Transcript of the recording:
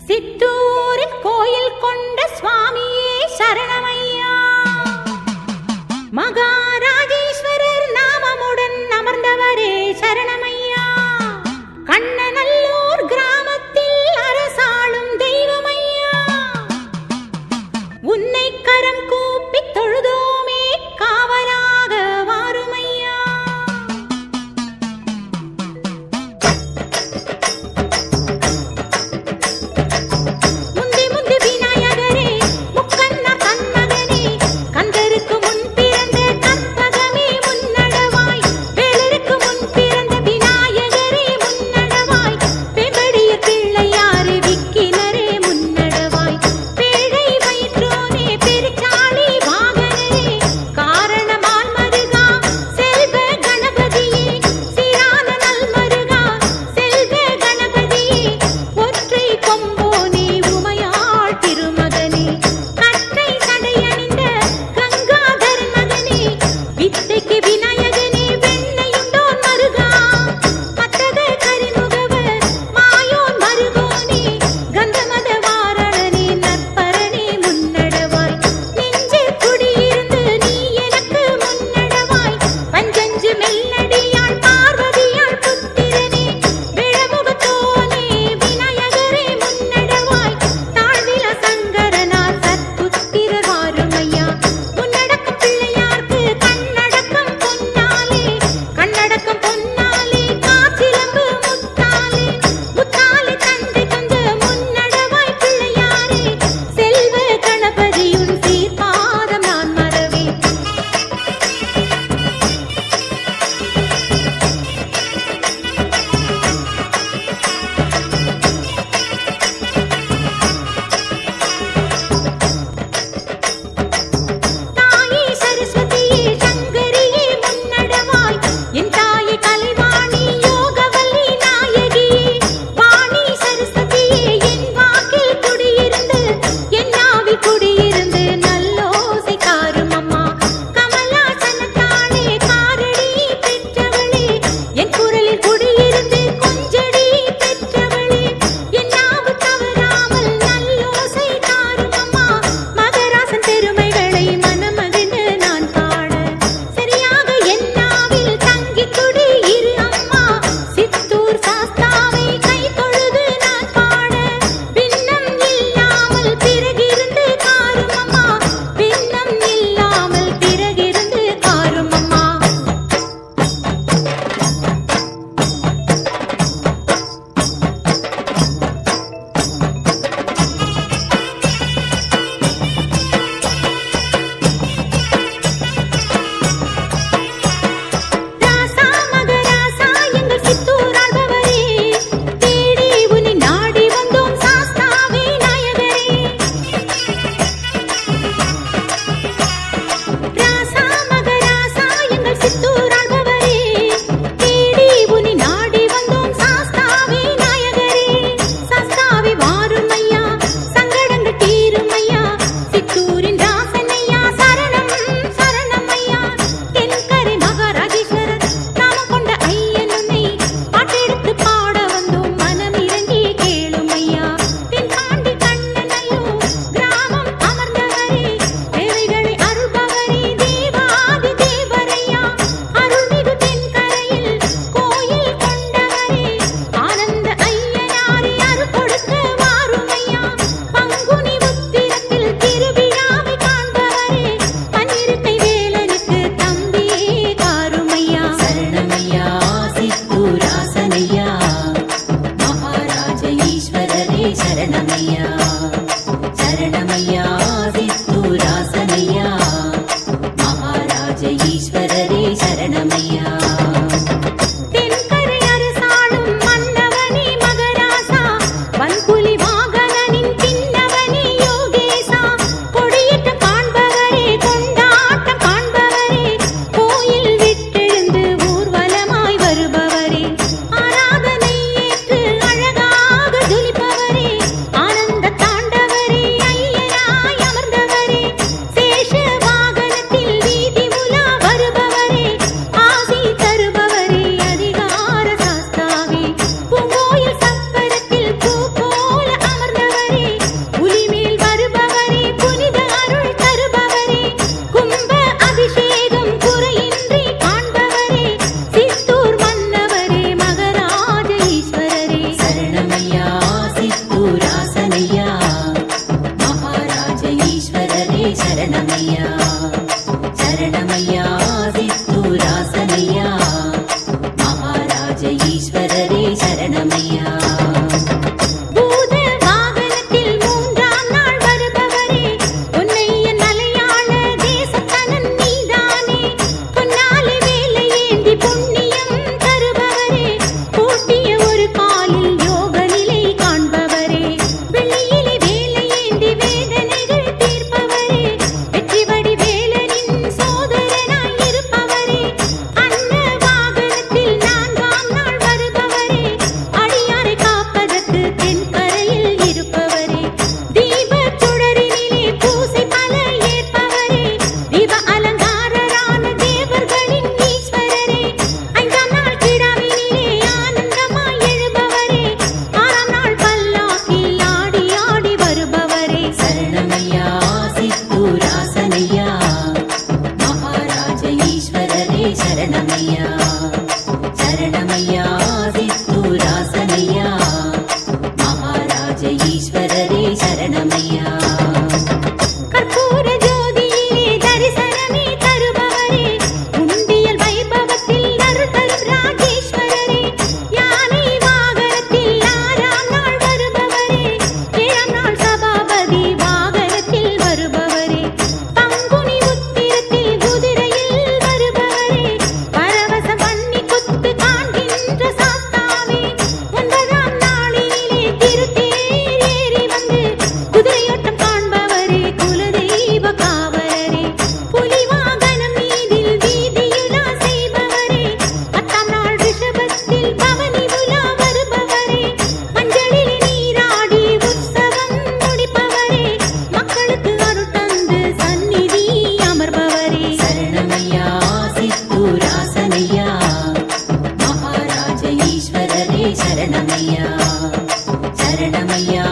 சித்தூரில் கோயில் கொண்ட சுவாமியே சரணமையா. மகாராஜேஸ்வரர் நாமமுடன் அமர்ந்தவரே சரணமையா. கண்ணநல்லூர் கிராமத்தில் அரசாளும் தெய்வமையா. உன்னை கரம் கூப்பி தொழுதோமே காவலாக வாருமையா. முந்தி முந்தி விநாயகரே முக்கண்ண கண்மகனே கந்தருக்கு முன் பிறந்த கற்பகமே முன்னடவாய். வேலருக்கு முன் பிறந்த விநாயகரே முன்னடவாய். பெம்படிய பிள்ளையாரே விக்கினரே முன்னடவாய். பேழை வயிற்றோனே பெருச்சாளி வாகனரே காரணமால் மருகா செல்வ கணபதியே. சீரான நல்மருகா செல்வ கணபதியே. ஒற்றை கொம்போனே உமையாள் திருமகனே. கற்றை சடையணிந்த கங்காதரன் மகனே. வித்தைக்கு விநாயகனே வெண்ணையுண்டோன் மருகா. மத்தக கரிமுகவர் மாயோன் மருகோனே. கந்தமத வாரணனே நற்பரனே முன்னடவாய். நெஞ்சில் குடியிருந்து நீ எனக்கு முன்னடவாய். பஞ்சஞ்சு மெல்லடியாள் பார்வதியாள் புத்திரனே. விழமுகத்தோனே விநாயகரே முன்னடவாய். தாழ்வில சங்கரனார் சற்புத்திரர் வாருமையா. முன்னடக்கம் பிள்ளையார்க்கு கண்ணடக்கம் பொன்னாலே. கண்ணடக்கம் பொன்னாலே காற்றிலம்பு முத்தாலே. முத்தாலே தந்தை தந்த முன்னடவாய் பிள்ளையாரே. செல்வ கணபதியுன் சீர்பாதம் நான் மறவேன். தாயே சரஸ்வதியே சங்கரியே முன்னடவாய். என் தாயே கலைவாணி யோகவல்லி நாயகியே. வாணி சரஸ்வதியே என் வாக்கில் குடியிருந்து என் நாவில் குடியிருந்து நல்லோசை தாரும் அம்மா. கமலாசனத்தாளே காரடி பெற்றவளே. என் குரலில் குடியிருந்து கொஞ்சடி பெற்றவளே. என் நாவு தவறாமல் நல்லோசை தாரும் அம்மா. மகராசன் பெருமைகளை மனமகிழ்ந்து நான் பாட சரியாக என் நாவில் தங்கி குடி இரு அம்மா. சித்தூர் சாஸ்தாவை கை தொழுது நான் பாட பின்னம் இல்லாமல் பிறகிருந்து காரும் அம்மா. பின்னம் இல்லாமல் பிறகிருந்து காரும் அம்மா. ராசா மகராசா எங்கள் சித்தூர் ஆள்பவரே. தேடி உன்னை நாடி வந்தோம் சாஸ்தாவே நாயகரே. ராசா மகராசா எங்கள் சித்தூர் ஆள்பவரே. தேடி உன்னை நாடி வந்தோம் சாஸ்தாவே நாயகரே. சாஸ்தாவே வாருமையா சங்கடங்கள் தீருமையா. சித்தூரின் ராசனையா சரணம் சரணமையா. தென்கரை மகாராஜேஸ்வரர் நாமம் கொண்ட ஐயன் உன்னை பாட்டெடுத்து பாட வந்தோம் மனம் இறங்கி கேளுமையா. தென்பாண்டி கண்ணநல்லூர் கிராமம் அமர்ந்தவரே. தேவைகளை அருள்பவரே தேவாதி தேவரையா. அருள்மிகு தென்கரையில் கோயில் கொண்டவரே. ஆனந்த ஐயனாரே அருள் கொடுக்க வாருமையா. பங்குனி உத்திரத்தில் திருவிழாவை காண்பவரே. பன்னிருக்கை வேலனுக்கு தம்பியே காருமையா. சரணமையா சித்தூராசனையா. மகாராஜ ஈஸ்வரரே சரணமையா. சரணமையா சித்தூராசனையா. மகாராஜ ஈஸ்வரரே சரணமையா. தென்கரை அரசாளும் மன்னவனே மகராசா. வன்புலி வாகனனின் பின்னவனே யோகேசா. கொடியேற்றம் காண்பவரே கொண்டாட்டம் காண்பவரே. கோயில் விட்டெழுந்து ஊர்வலமாய் வருபவரே. ஆராதனை ஏற்று அழகாக ஜொலிப்பவரே. ஆனந்த சரணமையா சித்தூராசனையா மகாராஜ ஈஸ்வரரே சரணமையா சரணமையா சித்தூராசனையா மகாராஜ ஈஸ்வரரே சரணமையா பூத வாகனத்தில் மூன்றாம் நாள் வருபவரே பொன்னையன் மலையாள தேசத்தனன் நீதானே பொன்னாலை வேலை ஏந்தி புண்ணியம் தருபவரே பூட்டிய ஒரு காலில் யோக நிலை காண்பவரே வெள்ளியிலே வேலை ஏந்தி வேதனைகள் தீர்ப்பவரே வெற்றி வடி வேலனின் சோதரனாய் இருப்பவரே அன்ன வாகனத்தில் நான்காம் நாள் வருபவரே அடியாரை காப்பதற்கு தென்கரையில் இருப்பவரே தீபச் சுடரினிலே பூசை பல ஏற்பவரே தீப அலங்காரரான தேவர்களின் ஈஸ்வரரே ஐந்தாம் நாள் கிடாவினிலே ஆனந்தமாய் எழுபவரே ஆறாம் நாள் பல்லாக்கில் ஆடி ஆடி வருபவரே சரணமையா சித்தூராசனையா மகாராஜ ஈஸ்வரரே சரணமையா சரணமையா சித்தூராசனையா மகாராஜ ஈஸ்வரரே சரணமையா கற்பூர ஜோதியிலே தரிசனமே தருபவரே உண்டியல் வைபவத்தில் அருள் தரும் ராஜேஸ்வரரே யானை வாகனத்தில் ஆறாம் நாள் வருபவரே ஏழாம் நாள் சபாபதி வாகனத்தில் வருபவரே பங்குனி உத்திரத்தில் குதிரையில் வருபவரே பரவச பண்ணி குத்து காண்கின்ற சாஸ்தாவே ஒன்பதாம் நாளிலே திருத்தேர் ஏறி வந்து குதிரையோட்டம் காண்பவரே குலதெய்வ காவலரே புலி வாகனம் மீதில் வீதியுலா செய்பவரே பத்தாம் நாள் ரிஷபத்தில் பவனி உலா வருபவரே மஞ்சளில் நீராடி உற்சவம் முடிப்பவரே மக்களுக்கு அருள் தந்து சந்நிதி அமர்பவரே சரணமையா சித்தூராசனையா மகாராஜ ஈஸ்வரரே சரணமையா சரணமையா